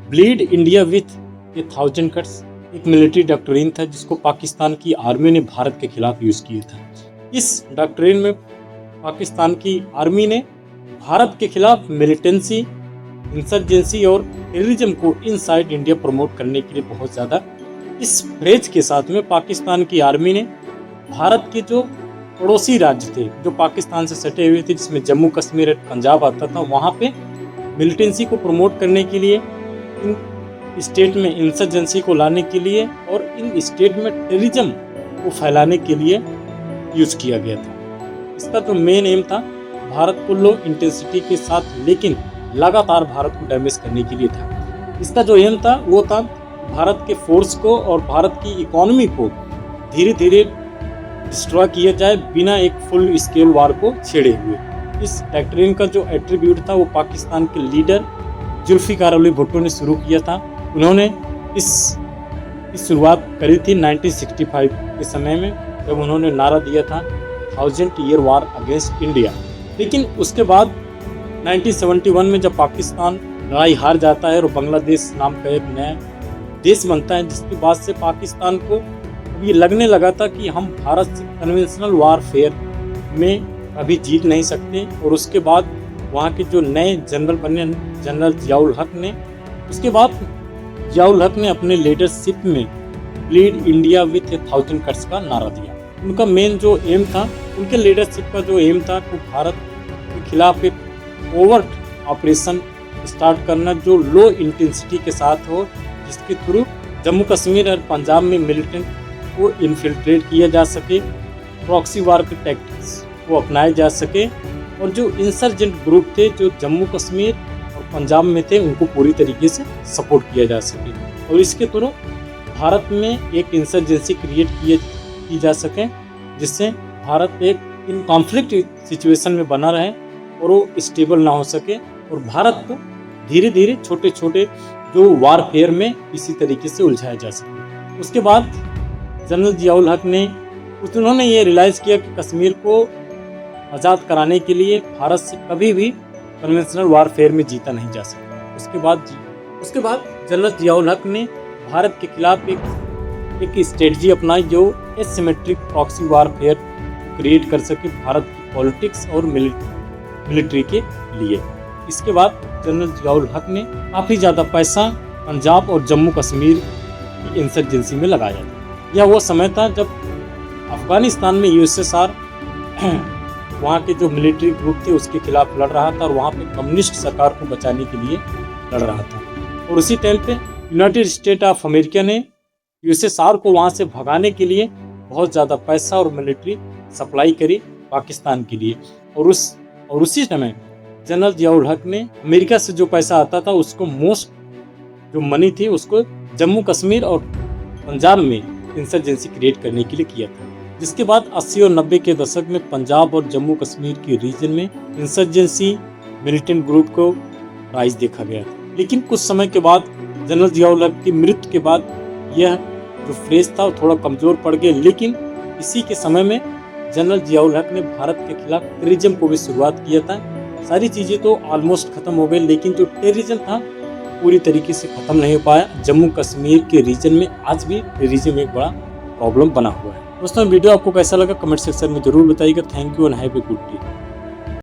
Bleed India with A 1000 cuts एक military doctrine था जिसको पाकिस्तान की आर्मी ने भारत के खिलाफ यूज़ किया था। इस डॉक्ट्रिन में पाकिस्तान की आर्मी ने भारत के खिलाफ मिलिटेंसी, इंसर्जेंसी और टेररिज्म को इनसाइड इंडिया प्रमोट करने के लिए बहुत ज़्यादा इस फ्रेज के साथ में पाकिस्तान की आर्मी ने भारत के जो पड़ोसी राज्य थे जो पाकिस्तान से सटे हुए थे, जिसमें जम्मू कश्मीर और पंजाब आता था, वहाँ पे मिलिटेंसी को प्रमोट करने के लिए, इन स्टेट में इंसर्जेंसी को लाने के लिए और इन स्टेट में टेररिज्म को फैलाने के लिए यूज़ किया गया था। इसका जो मेन एम था भारत को लो इंटेंसिटी के साथ लेकिन लगातार भारत को डैमेज करने के लिए था। इसका जो एम था वो था भारत के फोर्स को और भारत की इकोनॉमी को धीरे धीरे डिस्ट्रॉय किया जाए बिना एक फुल स्केल वार को छेड़े हुए। इस डॉक्ट्रिन का जो एट्रीब्यूट था वो पाकिस्तान के लीडर जुल्फिकार अली भुट्टो ने शुरू किया था। उन्होंने इस शुरुआत करी थी 1965 के समय में, जब उन्होंने नारा दिया था 1000 ईयर वार अगेंस्ट इंडिया। लेकिन उसके बाद 1971 में जब पाकिस्तान लड़ाई हार जाता है और बांग्लादेश नाम का एक नया देश बनता है, जिसके बाद से पाकिस्तान को ये लगने लगा था कि हम भारत से कन्वेंशनल वारफेयर में अभी जीत नहीं सकते। और उसके बाद वहाँ के जो नए जनरल बने जनरल जियाउल हक ने, उसके बाद जियाउल हक ने अपने लीडरशिप में ब्लीड इंडिया विथ 1000 कट्स का नारा दिया। उनका मेन जो एम था, उनके लीडरशिप का जो एम था वो भारत के खिलाफ एक ओवर्ट ऑपरेशन स्टार्ट करना जो लो इंटेंसिटी के साथ हो, जिसके थ्रू जम्मू कश्मीर और पंजाब में मिलिटेंट को इन्फिल्ट्रेट किया जा सके, प्रॉक्सी वार के टैक्टिक्स को अपनाए जा सके और जो इंसर्जेंट ग्रुप थे जो जम्मू कश्मीर और पंजाब में थे उनको पूरी तरीके से सपोर्ट किया जा सके और इसके थ्रू भारत में एक इंसर्जेंसी क्रिएट की जा सके, जिससे भारत एक इन कॉन्फ्लिक्ट सिचुएशन में बना रहे और वो स्टेबल ना हो सके और भारत को धीरे धीरे छोटे छोटे जो वारफेयर में इसी तरीके से उलझाया जा सके। उसके बाद जनरल जियाउल हक ने उन्होंने ये रियलाइज़ किया कि कश्मीर को आज़ाद कराने के लिए भारत से कभी भी कन्वेंशनल वारफेयर में जीता नहीं जा सकता। उसके बाद जनरल जियाउल हक ने भारत के खिलाफ एक स्ट्रेटजी अपनाई जो एसिमेट्रिक प्रॉक्सी वारफेयर क्रिएट कर सके भारत की पॉलिटिक्स और मिलिट्री के लिए। इसके बाद जनरल जियाउल हक ने काफ़ी ज़्यादा पैसा पंजाब और जम्मू कश्मीर की इंसर्जेंसी में लगाया था। यह वो समय था जब अफगानिस्तान में यूएसएसआर वहाँ के जो मिलिट्री ग्रुप थे उसके खिलाफ लड़ रहा था और वहाँ पे कम्युनिस्ट सरकार को बचाने के लिए लड़ रहा था। और उसी टाइम पे यूनाइटेड स्टेट ऑफ अमेरिका ने यूएसएसआर को वहाँ से भगाने के लिए बहुत ज़्यादा पैसा और मिलिट्री सप्लाई करी पाकिस्तान के लिए। और उसी समय जनरल जियाउल हक ने अमेरिका से जो पैसा आता था उसको मोस्ट जो मनी थी उसको जम्मू कश्मीर और पंजाब में इंसर्जेंसी क्रिएट करने के लिए किया था। जिसके बाद 80 और 90 के दशक में पंजाब और जम्मू कश्मीर के रीजन में इंसर्जेंसी मिलिटेंट ग्रुप को राइज देखा गया था। लेकिन कुछ समय के बाद जनरल जियाउल हक की मृत्यु के बाद यह जो फ्रेज था वो थोड़ा कमज़ोर पड़ गया। लेकिन इसी के समय में जनरल जियाउल हक ने भारत के खिलाफ टेररिज्म को भी शुरुआत किया था। सारी चीज़ें तो ऑलमोस्ट ख़त्म हो गई, लेकिन जो टेररिज्म था पूरी तरीके से ख़त्म नहीं हो पाया। जम्मू कश्मीर के रीजन में आज भी टेररिज्म एक बड़ा प्रॉब्लम बना हुआ है। दोस्तों वीडियो आपको कैसा लगा कमेंट सेक्शन में जरूर बताइएगा। Thank you and have a good day.